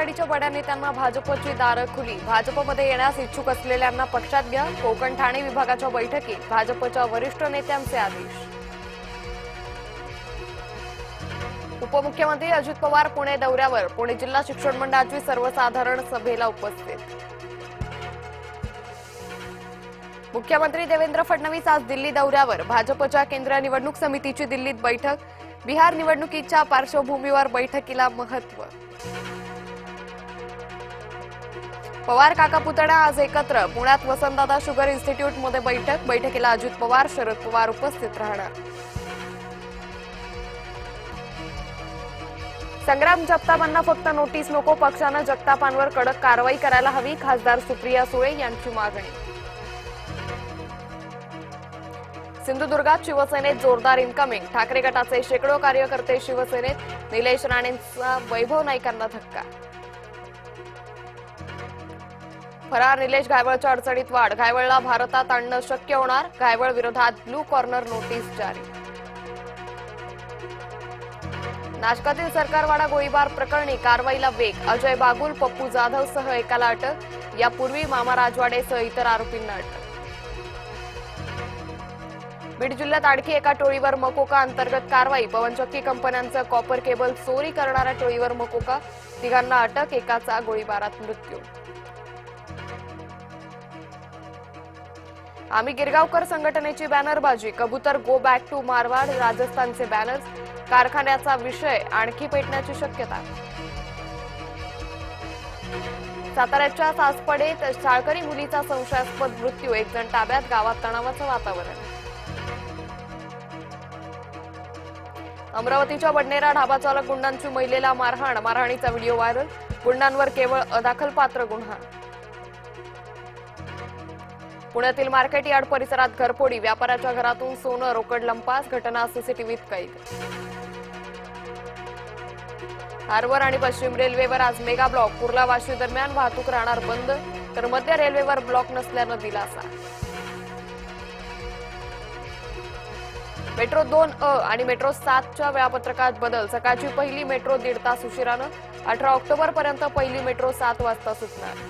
आघाडीच्या बड्या नेत्यांना भाजपची दारं खुली। भाजपमध्ये येण्यास इच्छुक असलेल्यांना पक्षात घ्या। कोकण ठाणे विभागाच्या बैठकीत भाजपच्या वरिष्ठ नेत्यांचे आदेश। उपमुख्यमंत्री अजित पवार पुणे दौऱ्यावर। पुणे जिल्हा शिक्षण मंडळाची सर्वसाधारण सभेला उपस्थित। मुख्यमंत्री देवेंद्र फडणवीस आज दिल्ली दौऱ्यावर। भाजपच्या केंद्रीय निवडणूक समितीची दिल्लीत बैठक। बिहार निवडणुकीच्या पार्श्वभूमीवर बैठकीला महत्त्व। पवार काका पुतण्या आज एकत्र। पुण्यात वसंतदादा शुगर इन्स्टिट्यूटमध्ये बैठक। बैठकीला अजित पवार, शरद पवार उपस्थित राहणार। संग्राम जगतापांना फक्त नोटीस नको, पक्षानं जगतापांवर कडक कारवाई करायला हवी, खासदार सुप्रिया सुळे यांची मागणी। सिंधुदुर्गात शिवसेनेत जोरदार इन्कमिंग। ठाकरे गटाचे शेकडो कार्यकर्ते शिवसेनेत। निलेश राणेंचा वैभव नाईकांना धक्का। फरार निलेश घायवळच्या अडचणीत वाढ। घायवळला भारतात आणणं शक्य होणार। घायवळ विरोधात ब्लू कॉर्नर नोटीस जारी। नाशकातील सरकारवाडा गोळीबार प्रकरणी कारवाईला वेग। अजय बागुल, पप्पू जाधवसह एकाला अटक। यापूर्वी मामा राजवाडेसह इतर आरोपींना अटक। बीड जिल्ह्यात आणखी एका टोळीवर मकोका अंतर्गत कारवाई। पवनचक्की कंपन्यांचं कॉपर केबल चोरी करणाऱ्या टोळीवर मकोका। तिघांना अटक, एकाचा गोळीबारात मृत्यू। आम्ही गिरगावकर संघटनेची बॅनरबाजी। कबूतर गो बॅक टू मारवाड, राजस्थानचे बॅनर्स। कारखान्याचा विषय आणखी पेटण्याची शक्यता। साताऱ्याच्या सासपडेत शाळकरी मुलीचा संशयास्पद मृत्यू। एक जण ताब्यात, गावात तणावाचं वातावरण। अमरावतीच्या बडनेरा ढाबा चालक गुंडांची महिलेला मारहाण। मारहाणीचा व्हिडिओ व्हायरल। गुंडांवर केवळ अदाखलपात्र गुन्हा। पुण्यातील मार्केट यार्ड परिसरात घरफोडी। व्यापाऱ्याच्या घरातून सोनं, रोकड लंपास। घटना सीसीटीव्हीत कैद। हार्बर आणि पश्चिम रेल्वेवर आज मेगा ब्लॉक। कुर्ला वाशी दरम्यान वाहतूक राहणार बंद, तर मध्य रेल्वेवर ब्लॉक नसल्यानं दिलासा। मेट्रो 2 आणि मेट्रो 7च्या वेळापत्रकात बदल। सकाळची पहिली मेट्रो 1.5 तास उशिरानं। 18 ऑक्टोबरपर्यंत पहिली मेट्रो 7 वाजता सुटणार।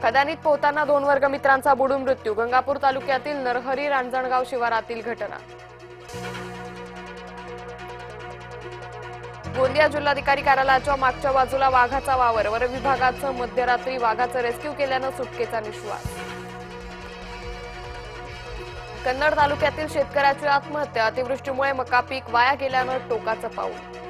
खदानीत पोहताना 2 वर्गमित्रांचा बुडून मृत्यू। गंगापूर तालुक्यातील नरहरी रांजणगाव शिवारातील घटना। गोंदिया जिल्हाधिकारी कार्यालयाच्या मागच्या बाजूला वाघाचा वावर। वन विभागाचं मध्यरात्री वाघाचं रेस्क्यू केल्यानं सुटकेचा निश्वास। कन्नड तालुक्यातील शेतकऱ्याची आत्महत्या। अतिवृष्टीमुळे मका पीक वाया गेल्यानं टोकाचं पाऊल।